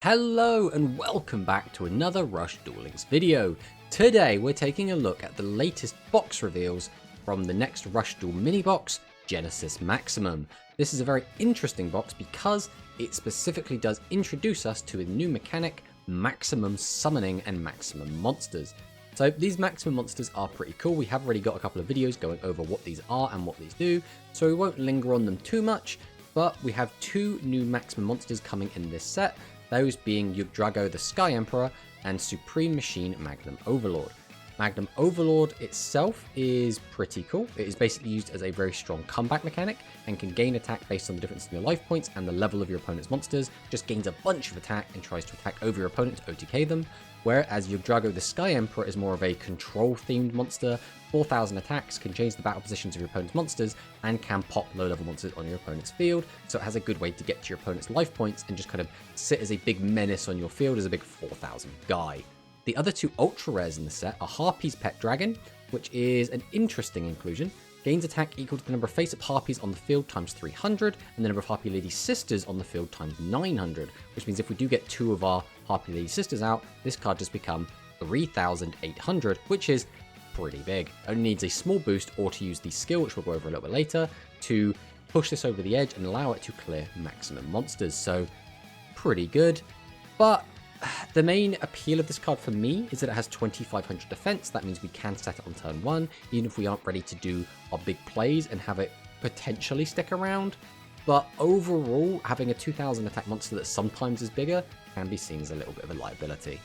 Hello and welcome back to another Rush Duel Links video. Today we're taking a look at the latest box reveals from the next Rush Duel mini box, Genesis Maximum. This is a very interesting box because it specifically does introduce us to a new mechanic, Maximum Summoning and Maximum Monsters. So these Maximum Monsters are pretty cool. We have already got a couple of videos going over what these are and what these do, so we won't linger on them too much, but we have two new Maximum Monsters coming in this set. Those being Yugioh the Sky Emperor and Supreme Machine Magnum Overlord. Magnum Overlord itself is pretty cool. It is basically used as a very strong comeback mechanic and can gain attack based on the difference in your life points and the level of your opponent's monsters. Just gains a bunch of attack and tries to attack over your opponent to OTK them. Whereas Yugioh the Sky Emperor is more of a control themed monster, 4,000 attacks, can change the battle positions of your opponent's monsters, and can pop low level monsters on your opponent's field, so it has a good way to get to your opponent's life points and just kind of sit as a big menace on your field as a big 4,000 guy. The other two ultra rares in the set are Harpy's Pet Dragon, which is an interesting inclusion. Gains attack equal to the number of face-up Harpies on the field times 300, and the number of Harpy Lady Sisters on the field times 900, which means if we do get two of our Harpy Lady Sisters out, this card just becomes 3,800, which is pretty big. Only needs a small boost or to use the skill, which we'll go over a little bit later, to push this over the edge and allow it to clear maximum monsters. So pretty good. But the main appeal of this card for me is that it has 2,500 defense. That means we can set it on turn 1, even if we aren't ready to do our big plays and have it potentially stick around. But overall, having a 2,000 attack monster that sometimes is bigger can be seen as a little bit of a liability.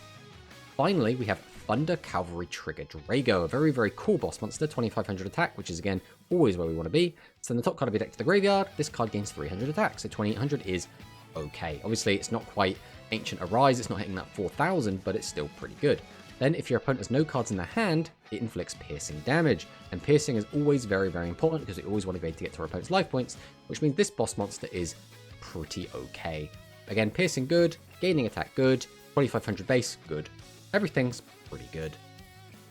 Finally, we have Thunder Cavalry Trigger Drago, a very, very cool boss monster, 2,500 attack, which is, again, always where we want to be. Send the top card of your deck to the graveyard. This card gains 300 attack, so 2,800 is okay. Obviously, it's not quite Ancient Arise, it's not hitting that 4,000, but it's still pretty good. Then, if your opponent has no cards in their hand, it inflicts piercing damage. And piercing is always very, very important because we always want to be able to get to our opponent's life points, which means this boss monster is pretty okay. Again, piercing good, gaining attack good, 2,500 base good. Everything's pretty good.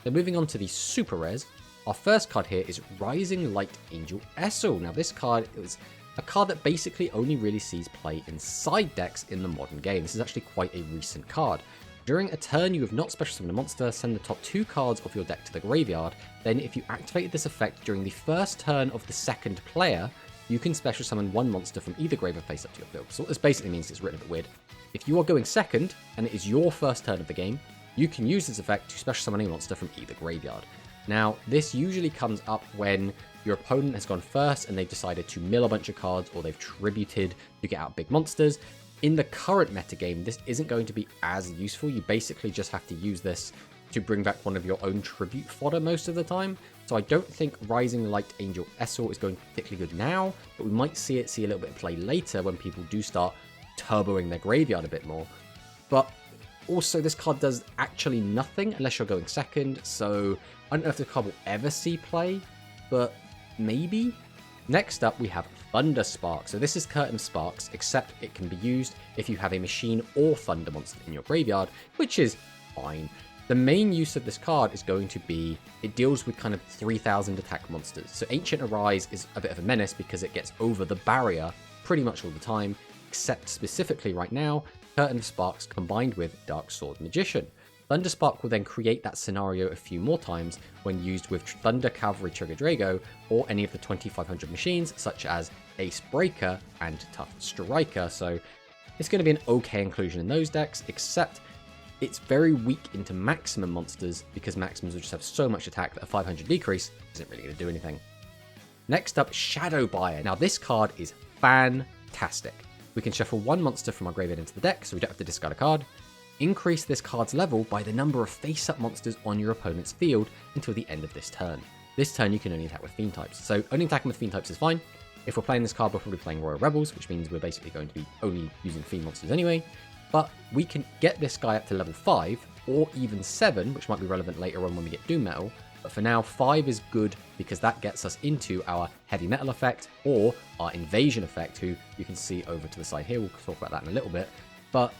So moving on to the super rares, our first card here is Rising Light Angel Essel. Now this card is a card that basically only really sees play in side decks in the modern game. This is actually quite a recent card. During a turn you have not special summoned a monster, send the top 2 cards of your deck to the graveyard. Then if you activated this effect during the first turn of the second player, you can special summon one monster from either grave or face up to your field. So what this basically means is written a bit weird. If you are going second, and it is your first turn of the game, you can use this effect to special summon a monster from either graveyard. Now, this usually comes up when your opponent has gone first and they've decided to mill a bunch of cards or they've tributed to get out big monsters. In the current metagame, this isn't going to be as useful. You basically just have to use this to bring back one of your own tribute fodder most of the time. So I don't think Rising Light Angel Essel is going particularly good now, but we might see a little bit of play later when people do start turboing their graveyard a bit more. But also, this card does actually nothing unless you're going second, so I don't know if the card will ever see play, but maybe. Next up, we have Thunder Spark. So this is Curtain Sparks, except it can be used if you have a machine or thunder monster in your graveyard, which is fine. The main use of this card is going to be, it deals with kind of 3,000 attack monsters. So Ancient Arise is a bit of a menace because it gets over the barrier pretty much all the time, except specifically right now, Curtain Sparks combined with Dark Sword Magician. Thunder Spark will then create that scenario a few more times when used with Thunder Cavalry Trigger Drago or any of the 2,500 machines such as Ace Breaker and Tough Striker. So it's going to be an okay inclusion in those decks, except it's very weak into maximum monsters because maximums will just have so much attack that a 500 decrease isn't really going to do anything. Next up, Shadow Buyer. Now this card is fantastic. We can shuffle one monster from our graveyard into the deck, so we don't have to discard a card. Increase this card's level by the number of face-up monsters on your opponent's field until the end of this turn. This turn you can only attack with Fiend types, so only attacking with Fiend types is fine. If we're playing this card, we're probably playing Royal Rebels, which means we're basically going to be only using Fiend monsters anyway. But we can get this guy up to level 5, or even 7, which might be relevant later on when we get Doom Metal. But for now, 5 is good because that gets us into our Heavy Metal effect or our Invasion effect, who you can see over to the side here. We'll talk about that in a little bit. But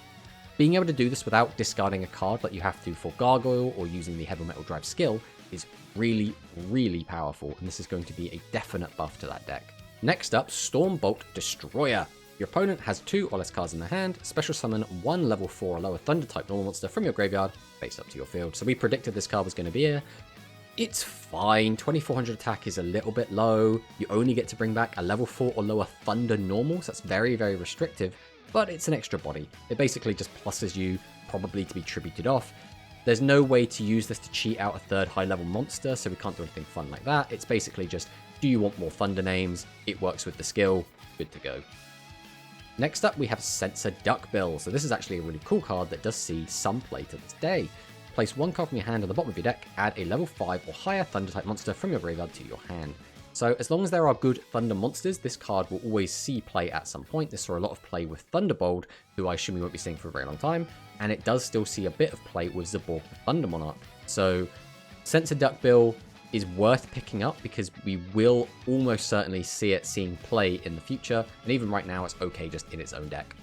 being able to do this without discarding a card like you have to for Gargoyle or using the Heavy Metal Drive skill is really, really powerful. And this is going to be a definite buff to that deck. Next up, Stormbolt Destroyer. Your opponent has 2 or less cards in their hand. Special summon 1 level 4 or lower Thunder type normal monster from your graveyard face up to your field. So we predicted this card was going to be here. It's fine. 2400 attack is a little bit low. You only get to bring back a level 4 or lower Thunder normal, so that's very, very restrictive. But it's an extra body. It basically just pluses you, probably to be tributed off. There's no way to use this to cheat out a 3rd high level monster, so we can't do anything fun like that. It's basically just, do you want more Thunder names? It works with the skill. Good to go. Next up, we have Censor Duckbill. So this is actually a really cool card that does see some play to this day. Place 1 card from your hand on the bottom of your deck, add a level 5 or higher Thunder type monster from your graveyard to your hand. So as long as there are good Thunder monsters, this card will always see play at some point. This saw a lot of play with Thunderbolt, who I assume we won't be seeing for a very long time, and it does still see a bit of play with Zaborg the Thunder Monarch. So Censor Duckbill is worth picking up because we will almost certainly see it seeing play in the future, and even right now it's okay just in its own deck.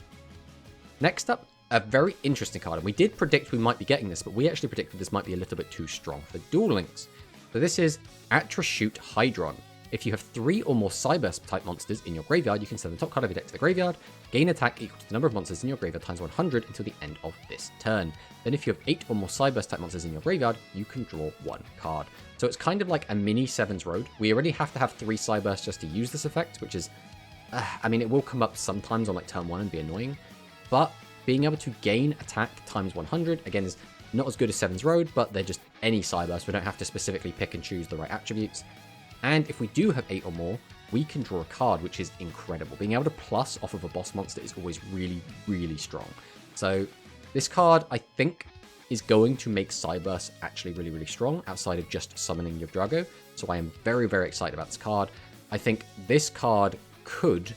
Next up, a very interesting card, and we did predict we might be getting this, but we actually predicted this might be a little bit too strong for Duel Links. So this is Atrashoot Hydron. If you have 3 or more Cyburst type monsters in your graveyard, you can send the top card of your deck to the graveyard, gain attack equal to the number of monsters in your graveyard times 100 until the end of this turn. Then if you have 8 or more Cyburst type monsters in your graveyard, you can draw 1 card. So it's kind of like a mini Seven's Road. We already have to have 3 Cybursts just to use this effect, which is, I mean, it will come up sometimes on like turn 1 and be annoying, but being able to gain attack times 100, again, is not as good as Seven's Road, but they're just any Cyburst. We don't have to specifically pick and choose the right attributes. And if we do have 8 or more, we can draw a card, which is incredible. Being able to plus off of a boss monster is always really, really strong. So this card, I think, is going to make Cyburst actually really, really strong outside of just summoning Yugioh. So I am very, very excited about this card. I think this card could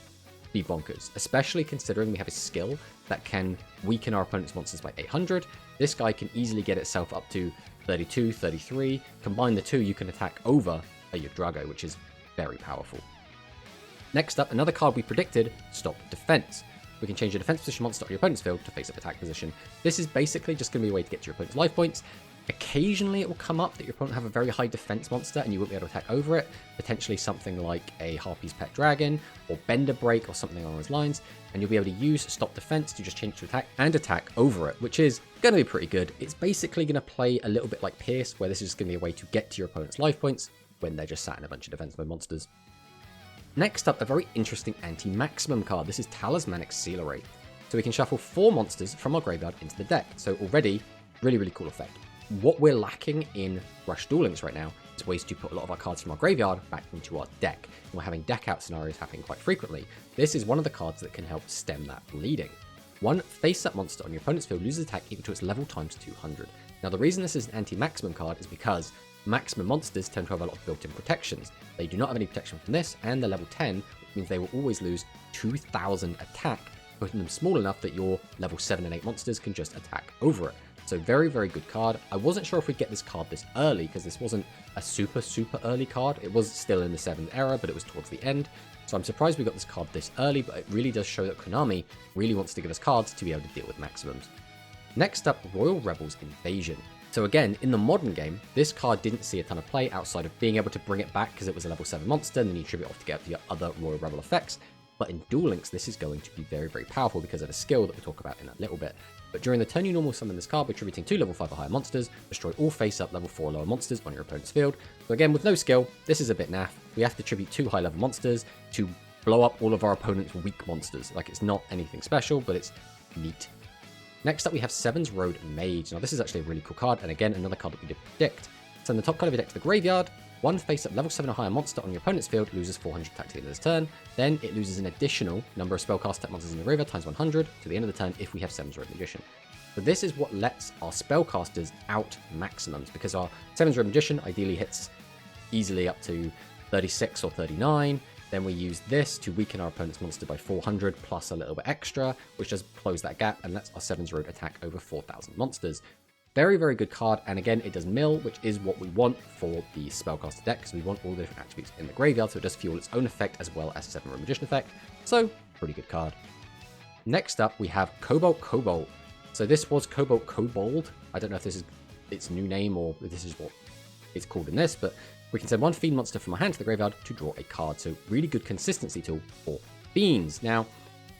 be bonkers, especially considering we have a skill that can weaken our opponent's monsters by 800. This guy can easily get itself up to 32, 33. Combine the two, you can attack over a Yugioh, which is very powerful. Next up, another card we predicted, Stop Defense. We can change your defense position monster on your opponent's field to face up attack position. This is basically just going to be a way to get to your opponent's life points. Occasionally it will come up that your opponent have a very high defense monster and you won't be able to attack over it. Potentially something like a Harpy's Pet Dragon or Bender Break or something along those lines. And you'll be able to use Stop Defense to just change to attack and attack over it, which is going to be pretty good. It's basically going to play a little bit like Pierce, where this is just going to be a way to get to your opponent's life points when they're just sat in a bunch of defense mode monsters. Next up, a very interesting anti-maximum card. This is Talismanic Sealer Ray. So we can shuffle 4 monsters from our graveyard into the deck. So already, really, really cool effect. What we're lacking in Rush Duel Links right now is ways to put a lot of our cards from our graveyard back into our deck. And we're having deck out scenarios happening quite frequently. This is one of the cards that can help stem that bleeding. 1 face-up monster on your opponent's field loses attack equal to its level times 200. Now the reason this is an anti-maximum card is because maximum monsters tend to have a lot of built-in protections. They do not have any protection from this, and they're level 10, which means they will always lose 2000 attack, putting them small enough that your level 7 and 8 monsters can just attack over it. So very, very good card. I wasn't sure if we'd get this card this early, because this wasn't a super, super early card. It was still in the 7th era, but it was towards the end. So I'm surprised we got this card this early, but it really does show that Konami really wants to give us cards to be able to deal with maximums. Next up, Royal Rebels Invasion. So again, in the modern game, this card didn't see a ton of play outside of being able to bring it back because it was a level 7 monster and then you tribute off to get the other Royal Rebel effects. But in Duel Links, this is going to be very, very powerful because of a skill that we'll talk about in a little bit. But during the turn you normal summon this card by tributing 2 level 5 or higher monsters, destroy all face-up level 4 or lower monsters on your opponent's field. So again, with no skill, this is a bit naff. We have to tribute 2 high-level monsters to blow up all of our opponent's weak monsters. Like, it's not anything special, but it's neat. Next up, we have Seven's Road Mage. Now, this is actually a really cool card, and again, another card that we did predict. Send the top card of your deck to the graveyard. 1 face-up level 7 or higher monster on your opponent's field loses 400 attack to the end of this turn. Then it loses an additional number of spellcast type monsters in your graveyard times 100 to the end of the turn if we have Seven's Road Magician. So this is what lets our spellcasters out maximums, because our Seven's Road Magician ideally hits easily up to 36 or 39. Then we use this to weaken our opponent's monster by 400 plus a little bit extra, which does close that gap, and that's our Seven's Road attack over 4,000 monsters. Very, very good card, and again, it does mill, which is what we want for the spellcaster deck, because we want all the different attributes in the graveyard, so it does fuel its own effect as well as Seven Road Magician effect. So, pretty good card. Next up, we have Cobalt Cobalt. So this was Cobalt Kobold. I don't know if this is its new name or if this is what it's called in this, but we can send 1 Fiend monster from our hand to the graveyard to draw a card. So really good consistency tool for Fiends. Now,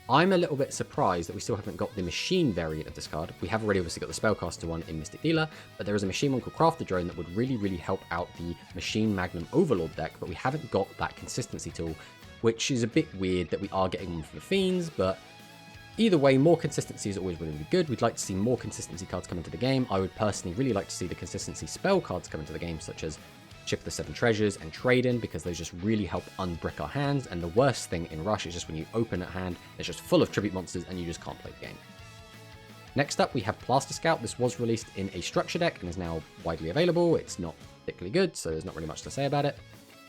I'm a little bit surprised that we still haven't got the machine variant of this card. We have already obviously got the Spellcaster one in Mystic Dealer, but there is a machine one called Crafter Drone that would really, really help out the Machine Magnum Overlord deck, but we haven't got that consistency tool, which is a bit weird that we are getting one for the Fiends, but either way, more consistency is always really, really good. We'd like to see more consistency cards come into the game. I would personally really like to see the consistency spell cards come into the game, such as Chip the 7 Treasures and Trade In, because those just really help unbrick our hands. And the worst thing in Rush is just when you open that hand, it's just full of tribute monsters and you just can't play the game. Next up, we have Plaster Scout. This was released in a structure deck and is now widely available. It's not particularly good, so there's not really much to say about it.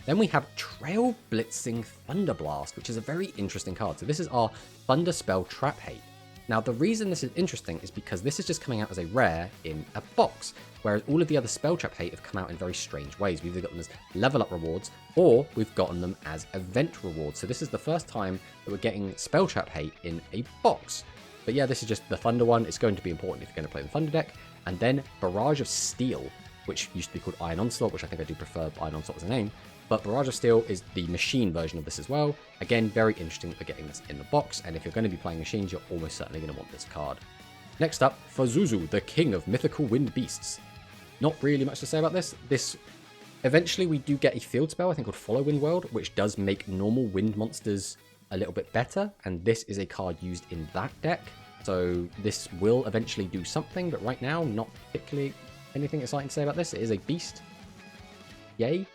Then we have Trail Blitzing Thunderblast, which is a very interesting card. So this is our Thunder Spell Trap Hate. Now, the reason this is interesting is because this is just coming out as a rare in a box, whereas all of the other Spell Trap Hate have come out in very strange ways. We've either gotten them as level up rewards, or we've gotten them as event rewards. So this is the first time that we're getting Spell Trap Hate in a box. But yeah, this is just the Thunder one. It's going to be important if you're going to play the Thunder deck. And then Barrage of Steel, which used to be called Iron Onslaught, which I think I do prefer Iron Onslaught as a name. But Barrage of Steel is the machine version of this as well. Again, very interesting that we're getting this in the box, and if you're going to be playing machines, you're almost certainly going to want this card. Next up, Fazuzu, the king of mythical wind beasts. Not really much to say about this. Eventually we do get a field spell, I think called Follow Wind World, which does make normal wind monsters a little bit better, and this is a card used in that deck. So this will eventually do something, but right now, not particularly anything exciting to say about this. It is a beast. Yay.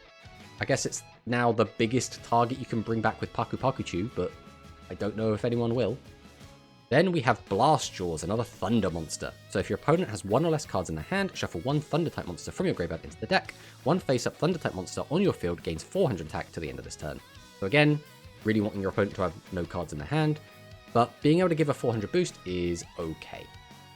I guess it's now the biggest target you can bring back with Paku Pakuchu, but I don't know if anyone will. Then we have Blast Jaws, another Thunder monster. So if your opponent has one or less cards in their hand, shuffle one Thunder-type monster from your graveyard into the deck. One face-up Thunder-type monster on your field gains 400 attack to the end of this turn. So again, really wanting your opponent to have no cards in their hand, but being able to give a 400 boost is okay.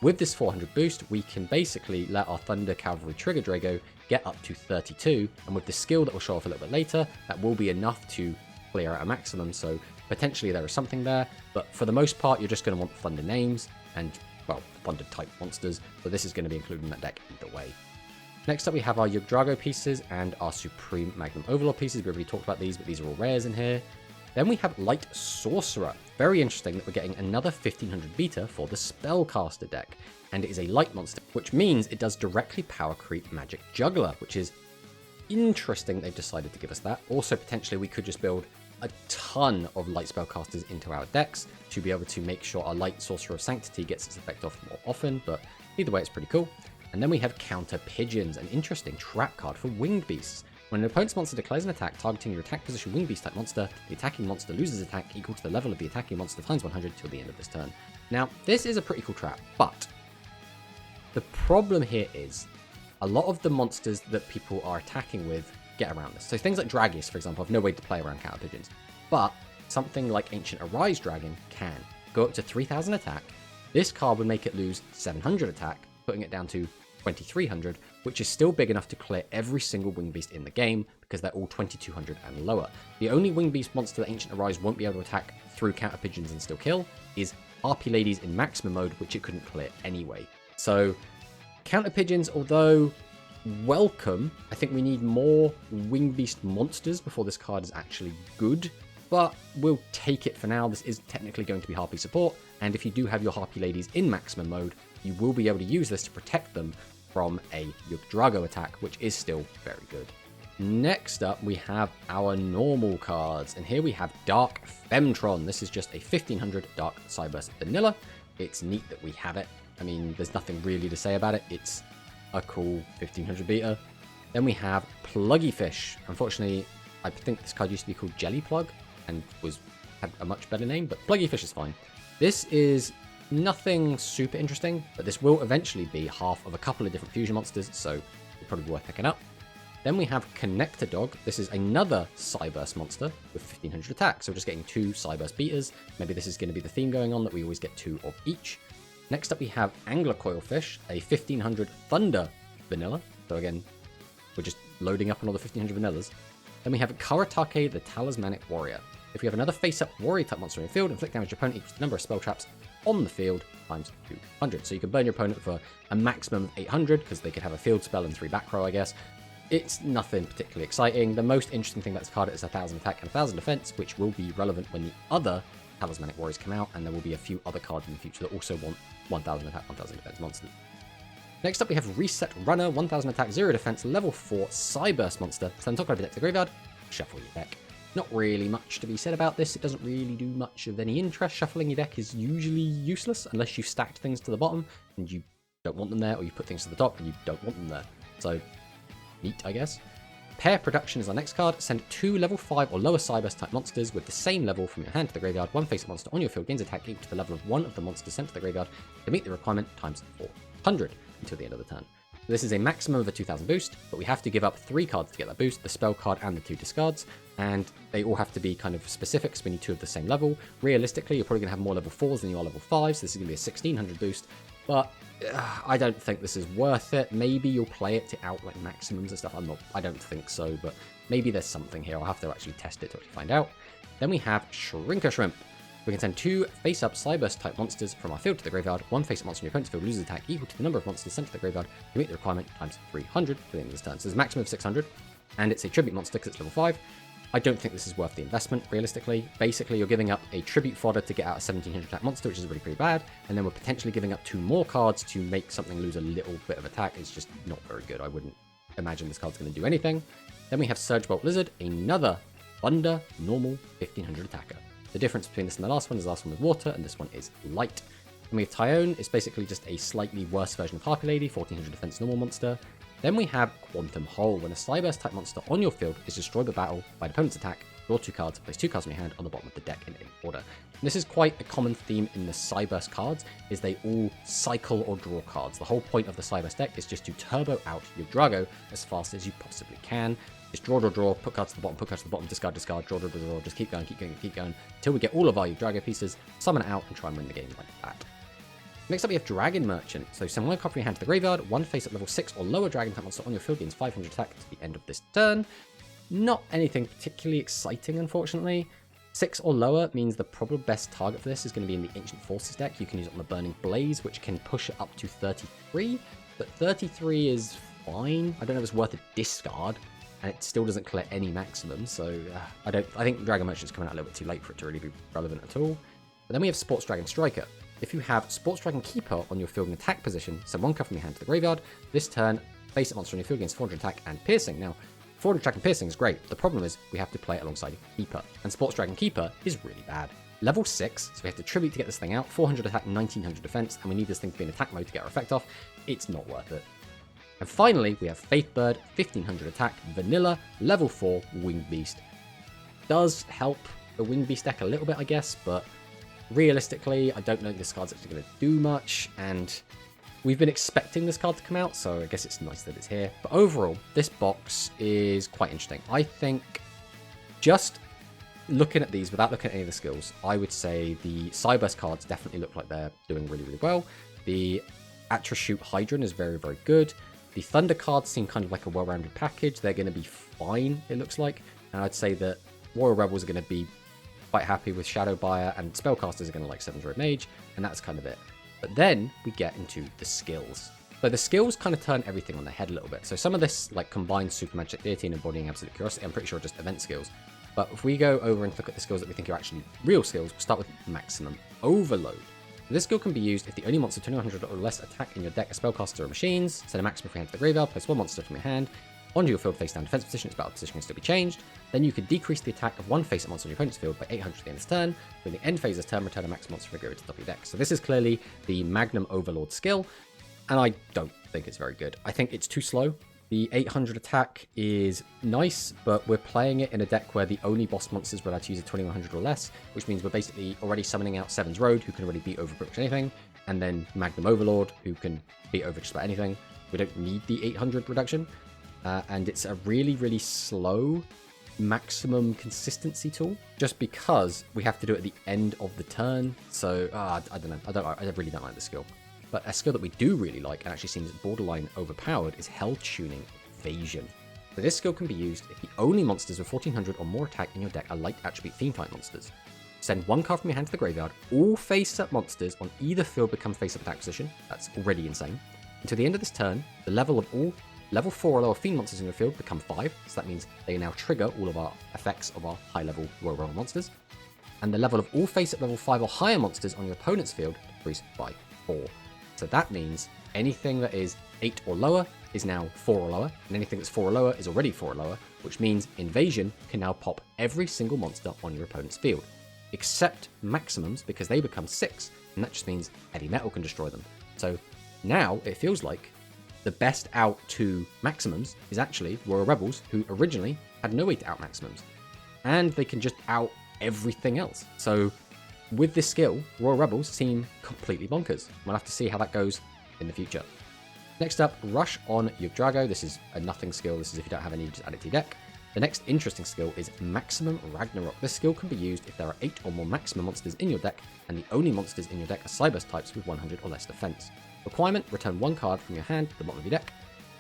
With this 400 boost, we can basically let our Thunder Cavalry Trigger Drago get up to 32, and with the skill that will show off a little bit later, that will be enough to clear out a maximum, so potentially there is something there, but for the most part, you're just going to want Thunder names, and, well, Thunder-type monsters, so this is going to be included in that deck either way. Next up, we have our Yugioh pieces and our Supreme Magnum Overlord pieces. We already talked about these, but these are all rares in here. Then we have Light Sorcerer. Very interesting that we're getting another 1500 beta for the Spellcaster deck. And it is a light monster, which means it does directly power creep Magic Juggler, which is interesting they've decided to give us that. Also, potentially, we could just build a ton of light spellcasters into our decks to be able to make sure our Light Sorcerer of Sanctity gets its effect off more often, but either way, it's pretty cool. And then we have Counter Pigeons, an interesting trap card for Winged Beasts. When an opponent's monster declares an attack targeting your attack position Winged Beast type monster, the attacking monster loses attack equal to the level of the attacking monster times 100 till the end of this turn. Now, this is a pretty cool trap, but the problem here is a lot of the monsters that people are attacking with get around this. So things like Dragius, for example, have no way to play around Counter Pigeons, but something like Ancient Arise Dragon can. Go up to 3000 attack. This card would make it lose 700 attack, putting it down to 2300, which is still big enough to clear every single Winged Beast in the game, because they're all 2200 and lower. The only Winged Beast monster that Ancient Arise won't be able to attack through Counter Pigeons and still kill is Harpy Ladies in Maximum mode, which it couldn't clear anyway. So, Counter Pigeons, although welcome, I think we need more Winged Beast monsters before this card is actually good, but we'll take it for now. This is technically going to be Harpy support, and if you do have your Harpy Ladies in Maximum mode, you will be able to use this to protect them from a Yugioh attack, which is still very good. Next up, we have our normal cards, and here we have Dark Femtron. This is just a 1500 Dark Cyberse Vanilla. It's neat that we have it. I mean, there's nothing really to say about it. It's a cool 1500 beta. Then we have Pluggy Fish. Unfortunately, I think this card used to be called Jelly Plug and had a much better name, but Pluggy Fish is fine. This is nothing super interesting, but this will eventually be half of a couple of different fusion monsters, so it'll probably be worth picking up. Then we have Connector Dog. This is another Cyberse monster with 1500 attack, so we're just getting 2 Cyberse beaters. Maybe this is going to be the theme going on, that we always get 2 of each. Next up we have Angler Coilfish, a 1500 Thunder Vanilla. So again, we're just loading up on all the 1500 vanillas. Then we have Karatake, the Talismanic Warrior. If you have another face-up warrior type monster in the field, inflict damage to your opponent equals the number of spell traps on the field times 200. So you can burn your opponent for a maximum of 800, because they could have a field spell and 3 back row, I guess. It's nothing particularly exciting. The most interesting thing about this card is 1000 attack and 1000 defense, which will be relevant when the other Talismanic Warriors come out, and there will be a few other cards in the future that also want 1000 attack, 1000 defense monsters. Next up, we have Reset Runner, 1000 attack, 0 defense, level 4 Psyburst monster. Send top card of your deck to the graveyard, shuffle your deck. Not really much to be said about this. It doesn't really do much of any interest. Shuffling your deck is usually useless unless you've stacked things to the bottom and you don't want them there, or you put things to the top and you don't want them there. So, neat, I guess. Pair Production is our next card. Send 2 level 5 or lower Psyburst type monsters with the same level from your hand to the graveyard. One face-up monster on your field gains attack equal to the level of one of the monsters sent to the graveyard to meet the requirement times 400 until the end of the turn. This is a maximum of a 2000 boost, but we have to give up 3 cards to get that boost, the spell card and the 2 discards, and they all have to be kind of specific, so we need 2 of the same level. Realistically, you're probably going to have more level 4s than you are level 5s, so this is going to be a 1600 boost, but I don't think this is worth it. Maybe you'll play it to out like maximums and stuff. I don't think so, but maybe there's something here. I'll have to actually test it to actually find out. Then we have Shrinker Shrimp. We can send 2 face-up Psyburst type monsters from our field to the graveyard. One face-up monster in your opponent's field loses attack equal to the number of monsters sent to the graveyard to meet the requirement times 300 for the end of this turn. So there's a maximum of 600, and it's a tribute monster because it's level 5. I don't think this is worth the investment, realistically. Basically, you're giving up a tribute fodder to get out a 1700 attack monster, which is really pretty bad, and then we're potentially giving up 2 more cards to make something lose a little bit of attack. It's just not very good. I wouldn't imagine this card's going to do anything. Then we have Surge Bolt Lizard, another Thunder normal 1500 attacker. The difference between this and the last one is the last one was water, and this one is light. And we have Tyone, it's basically just a slightly worse version of Harpy Lady, 1400 defense normal monster. Then we have Quantum Hole. When a Psyburst type monster on your field is destroyed by battle by an opponent's attack, draw 2 cards, place 2 cards in your hand on the bottom of the deck in any order. And this is quite a common theme in the Psyburst cards, is they all cycle or draw cards. The whole point of the Psyburst deck is just to turbo out your Drago as fast as you possibly can. Just draw, put cards to the bottom, put cards to the bottom, discard, draw, just keep going, until we get all of our Drago pieces, summon it out, and try and win the game like that. Next up, we have Dragon Merchant. So send 1 card from your hand to the graveyard, 1 face-up level 6 or lower Dragon type monster on your field gains 500 attack to the end of this turn. Not anything particularly exciting, unfortunately. 6 or lower means the probably best target for this is going to be in the Ancient Forces deck. You can use it on the Burning Blaze, which can push it up to 33, but 33 is fine. I don't know if it's worth a discard, and it still doesn't clear any maximum, so I think Dragon Merchant's coming out a little bit too late for it to really be relevant at all. But then we have Sports Dragon Striker. If you have Sports Dragon Keeper on your field in attack position, send 1 card from your hand to the graveyard. This turn, face-up monster on your field gains 400 attack and piercing. Now, 400 attack and piercing is great. The problem is we have to play it alongside Keeper, and Sports Dragon Keeper is really bad. Level 6, so we have to tribute to get this thing out, 400 attack, 1900 defense, and we need this thing to be in attack mode to get our effect off. It's not worth it. And finally, we have Faithbird, 1500 attack, vanilla, level 4, Winged Beast. Does help the Winged Beast deck a little bit, I guess, but realistically, I don't know if this card's actually going to do much, and we've been expecting this card to come out, so I guess it's nice that it's here. But overall, this box is quite interesting. I think just looking at these, without looking at any of the skills, I would say the Psyburst cards definitely look like they're doing really, really well. The Atrashoot Hydron is very, very good. The Thunder cards seem kind of like a well-rounded package. They're going to be fine, it looks like. And I'd say that Warrior Rebels are going to be quite happy with Shadow Buyer, and Spellcasters are going to like 7 Druid Mage, and that's kind of it. But then we get into the skills. So the skills kind of turn everything on their head a little bit. So some of this like combines Super Magic Deity and Embodying Absolute Curiosity. I'm pretty sure just event skills. But if we go over and look at the skills that we think are actually real skills, we'll start with Maximum Overload. This skill can be used if the only monster 2100 or less attack in your deck are spellcasters or machines. Send a maximum from your hand to the graveyard, place 1 monster from your hand onto your field face down defense position. Its battle position can still be changed. Then you could decrease the attack of 1 face-up monster on your opponent's field by 800 at the end of this turn. When the end phase of this turn, return a max monster from your graveyard to the top of your deck. So this is clearly the Magnum Overlord skill, and I don't think it's very good. I think it's too slow. The 800 attack is nice, but we're playing it in a deck where the only boss monsters we're allowed to use are 2100 or less, which means we're basically already summoning out Seven's Road, who can already beat over pretty much anything, and then Magnum Overlord, who can beat over just about anything. We don't need the 800 reduction, and it's a really, really slow maximum consistency tool, just because we have to do it at the end of the turn. So I don't know. I really don't like the skill. But a skill that we do really like, and actually seems borderline overpowered, is Hell Tuning Evasion. So this skill can be used if the only monsters with 1400 or more attack in your deck are light attribute theme type monsters. Send 1 card from your hand to the graveyard. All face-up monsters on either field become face-up attack position. That's already insane. Until the end of this turn, the level of all level 4 or lower fiend monsters in your field become 5. So that means they now trigger all of our effects of our high-level Royal Roll monsters. and the level of all face-up level 5 or higher monsters on your opponent's field decrease by 4. So that means anything that is 8 or lower is now 4 or lower, and anything that's 4 or lower is already 4 or lower, which means Invasion can now pop every single monster on your opponent's field, except Maximums, because they become 6, and that just means Heavy Metal can destroy them. So now it feels like the best out to Maximums is actually Royal Rebels, who originally had no way to out Maximums, and they can just out everything else. So with this skill, Royal Rebels seem completely bonkers. We'll have to see how that goes in the future. Next up, Rush on Yugioh. This is a nothing skill. This is if you don't have any, just add it to your deck. The next interesting skill is Maximum Ragnarok. This skill can be used if there are 8 or more maximum monsters in your deck, and the only monsters in your deck are Cyberse types with 100 or less defense. Requirement, return 1 card from your hand to the bottom of your deck.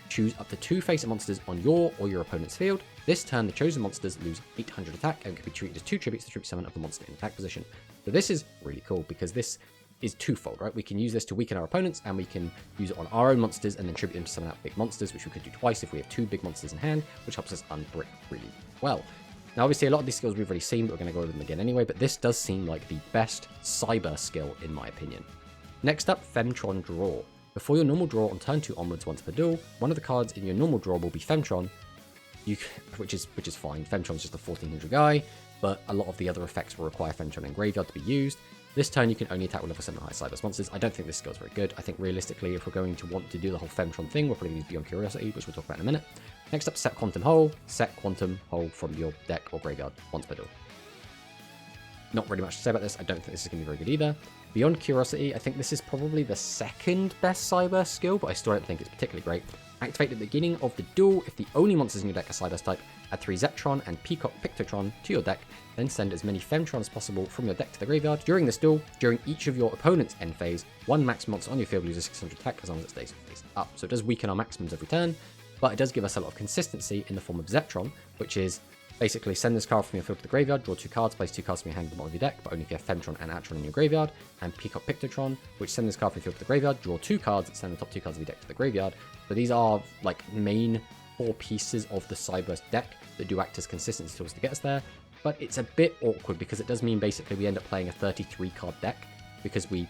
Choose up to 2 face-up monsters on your or your opponent's field. This turn, the chosen monsters lose 800 attack and can be treated as 2 tributes to tribute summon of the monster in attack position. So this is really cool because this is twofold, right? We can use this to weaken our opponents, and we can use it on our own monsters and then tribute them to summon out big monsters, which we could do twice if we have 2 big monsters in hand, which helps us unbrick really well. Now, obviously, a lot of these skills we've already seen, but we're going to go over them again anyway, but this does seem like the best cyber skill, in my opinion. Next up, Femtron Draw. Before your normal draw on turn 2 onwards once per duel, one of the cards in your normal draw will be Femtron, which is fine. Femtron's just a 1400 guy, but a lot of the other effects will require Femtron in graveyard to be used. This turn you can only attack with level 7 high Cyberse monsters. I don't think this skill is very good. I think realistically, if we're going to want to do the whole Femtron thing, we'll probably use Beyond Curiosity, which we'll talk about in a minute. Next up, Set Quantum Hole. Set Quantum Hole from your deck or graveyard once per duel. Not really much to say about this. I don't think this is going to be very good either. Beyond Curiosity, I think this is probably the second best Cyberse skill, but I still don't think it's particularly great. Activate at the beginning of the duel if the only monsters in your deck are Cyberse type. Add 3 Zetron and Peacock Pictotron to your deck, then send as many Femtron as possible from your deck to the graveyard. During this duel, during each of your opponent's end phase, 1 max monster on your field loses 600 attack as long as it stays face up. So it does weaken our maximums every turn, but it does give us a lot of consistency in the form of Zetron, which is basically send this card from your field to the graveyard, draw 2 cards, place 2 cards from your hand at the bottom of your deck, but only if you have Femtron and Atron in your graveyard, and Peacock Pictotron, which send this card from your field to the graveyard, draw 2 cards, send the top 2 cards of your deck to the graveyard. So these are like main 4 pieces of the Cyberse deck that do act as consistency tools to get us there, but it's a bit awkward because it does mean basically we end up playing a 33 card deck because we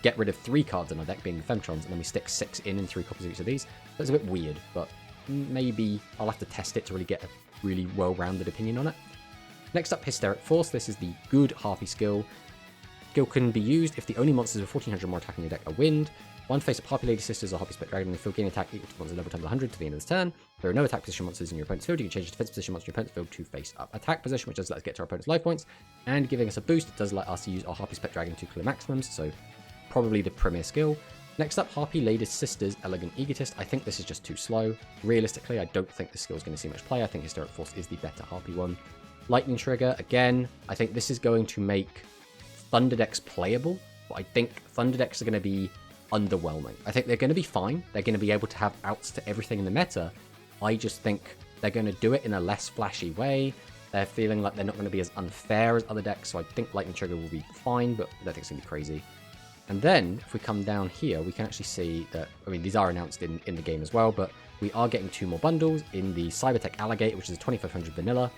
get rid of 3 cards in our deck being the Femtrons, and then we stick 6 in 3 copies of each of these. So it's a bit weird, but maybe I'll have to test it to really get a really well-rounded opinion on it. Next up, Hysteric Force. This is the good Harpy skill. Skill can be used if the only monsters with 1400 more attack in your deck are wind. 1 face-up Harpy Lady Sisters or Harpy Spec Dragon in the field gain attack equal to monster level times 100 to the end of this turn. If there are no attack position monsters in your opponent's field, you can change the defense position monster in your opponent's field to face-up attack position, which does let us get to our opponent's life points, and giving us a boost, it does let us use our Harpy Spec Dragon to clear maximums, so probably the premier skill. Next up, Harpy Lady Sisters Elegant Egotist. I think this is just too slow. Realistically, I don't think this skill is going to see much play. I think Hysteric Force is the better Harpy one. Lightning Trigger, again, I think this is going to make Thunder decks playable, but I think Thunder decks are going to be underwhelming. I think they're going to be fine. They're going to be able to have outs to everything in the meta. I just think they're going to do it in a less flashy way. They're feeling like they're not going to be as unfair as other decks, so I think Lightning Trigger will be fine, but I don't think it's going to be crazy. And then, if we come down here, we can actually see that, I mean, these are announced in the game as well, but we are getting 2 more bundles in the Cybertech Alligator, which is a 2500 vanilla.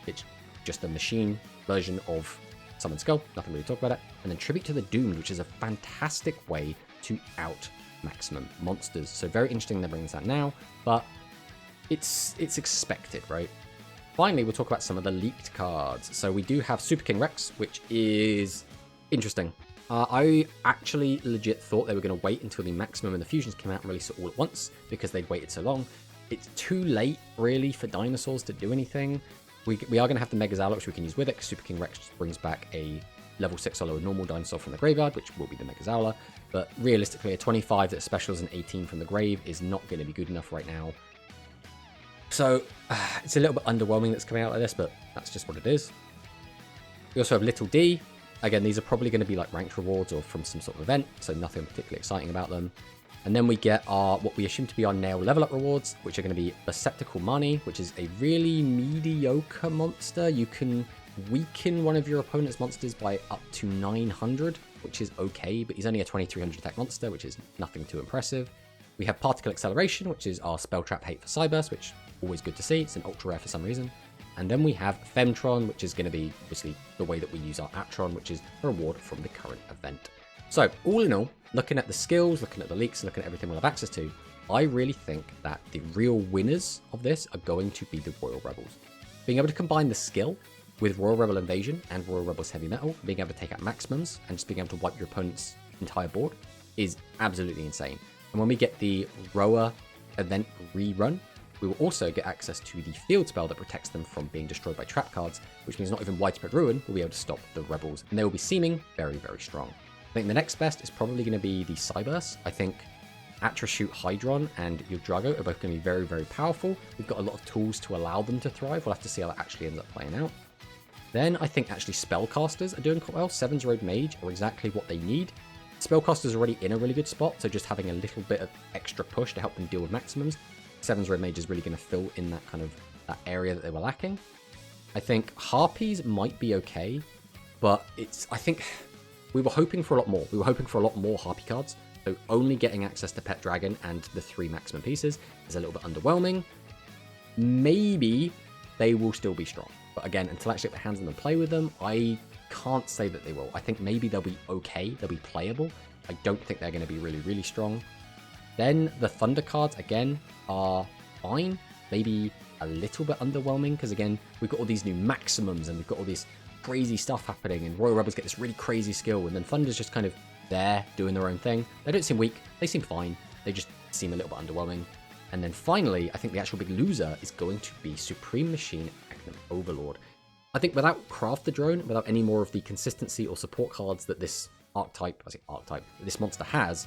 It's just a machine version of Summon Skull, nothing really to talk about it. And then Tribute to the Doomed, which is a fantastic way to out maximum monsters. So very interesting they're bringing this out now, but it's expected, right? Finally, we'll talk about some of the leaked cards. So we do have Super King Rex, which is interesting. I actually legit thought they were going to wait until the Maximum and the Fusions came out and release it all at once because they'd waited so long. It's too late, really, for dinosaurs to do anything. We are going to have the Mega Zala, which we can use with it, because Super King Rex just brings back a level 6 or lower normal dinosaur from the graveyard, which will be the Mega Zala. But realistically, a 25 that specials an 18 from the grave is not going to be good enough right now. So, it's a little bit underwhelming that's coming out like this, but that's just what it is. We also have Little D. Again, these are probably going to be like ranked rewards or from some sort of event, so nothing particularly exciting about them. And then we get our, what we assume to be our Nail level up rewards, which are going to be Receptacle Mani, which is a really mediocre monster. You can weaken one of your opponent's monsters by up to 900, which is okay, but he's only a 2300 attack monster, which is nothing too impressive. We have Particle Acceleration, which is our Spell Trap Hate for Cyberse, which is always good to see. It's an ultra rare for some reason. And then we have Femtron, which is going to be obviously the way that we use our Atron, which is a reward from the current event. So all in all, looking at the skills, looking at the leaks, looking at everything we'll have access to, I really think that the real winners of this are going to be the Royal Rebels. Being able to combine the skill with Royal Rebel Invasion and Royal Rebels Heavy Metal, being able to take out maximums and just being able to wipe your opponent's entire board is absolutely insane. And when we get the Roa event rerun, we will also get access to the field spell that protects them from being destroyed by trap cards, which means not even Widespread Ruin will be able to stop the Rebels, and they will be seeming very, very strong. I think the next best is probably going to be the Cybers. I think Atrashoot Hydron and yugioh are both going to be very, very powerful. We've got a lot of tools to allow them to thrive. We'll have to see how that actually ends up playing out. Then I think actually Spellcasters are doing quite well. Seven's Road Mage are exactly what they need. Spellcasters are already in a really good spot, so just having a little bit of extra push to help them deal with maximums. Seven's Road Mage is really going to fill in that kind of that area that they were lacking. I think Harpies might be okay, but I think we were hoping for a lot more. We were hoping for a lot more Harpy cards, so only getting access to Pet Dragon and the 3 maximum pieces is a little bit underwhelming. Maybe they will still be strong, but again, until I actually get my hands on them and play with them, I can't say that they will. I think maybe they'll be okay, they'll be playable. I don't think they're going to be really, really strong. Then the Thunder cards, again, are fine. Maybe a little bit underwhelming, because again, we've got all these new maximums, and we've got all this crazy stuff happening, and Royal Rebels get this really crazy skill, and then Thunder's just kind of there, doing their own thing. They don't seem weak, they seem fine, they just seem a little bit underwhelming. And then finally, I think the actual big loser is going to be Supreme Machine Magnum Overlord. I think without Craft the Drone, without any more of the consistency or support cards that this this monster has,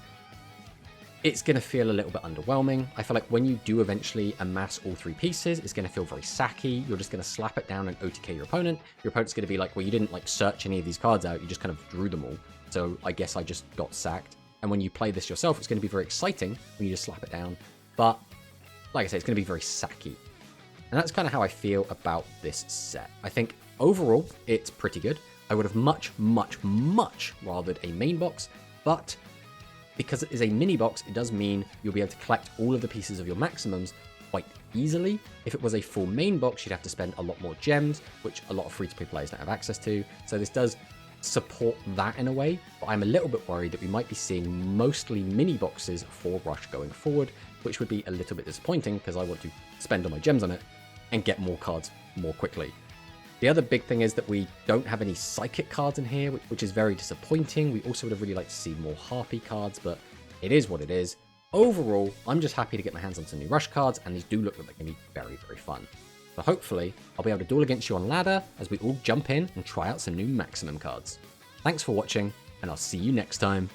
it's going to feel a little bit underwhelming. I feel like when you do eventually amass all 3 pieces, it's going to feel very sacky. You're just going to slap it down and OTK your opponent. Your opponent's going to be like, well, you didn't like search any of these cards out, you just kind of drew them all. So I guess I just got sacked. And when you play this yourself, it's going to be very exciting when you just slap it down. But like I say, it's going to be very sacky. And that's kind of how I feel about this set. I think overall, it's pretty good. I would have much, much, much rathered a main box, but because it is a mini box, it does mean you'll be able to collect all of the pieces of your maximums quite easily. If it was a full main box, you'd have to spend a lot more gems, which a lot of free-to-play players don't have access to. So this does support that in a way, but I'm a little bit worried that we might be seeing mostly mini boxes for Rush going forward, which would be a little bit disappointing because I want to spend all my gems on it and get more cards more quickly. The other big thing is that we don't have any Psychic cards in here, which is very disappointing. We also would have really liked to see more Harpy cards, but it is what it is. Overall, I'm just happy to get my hands on some new Rush cards, and these do look like they're going to be very, very fun. So hopefully, I'll be able to duel against you on ladder as we all jump in and try out some new Maximum cards. Thanks for watching, and I'll see you next time.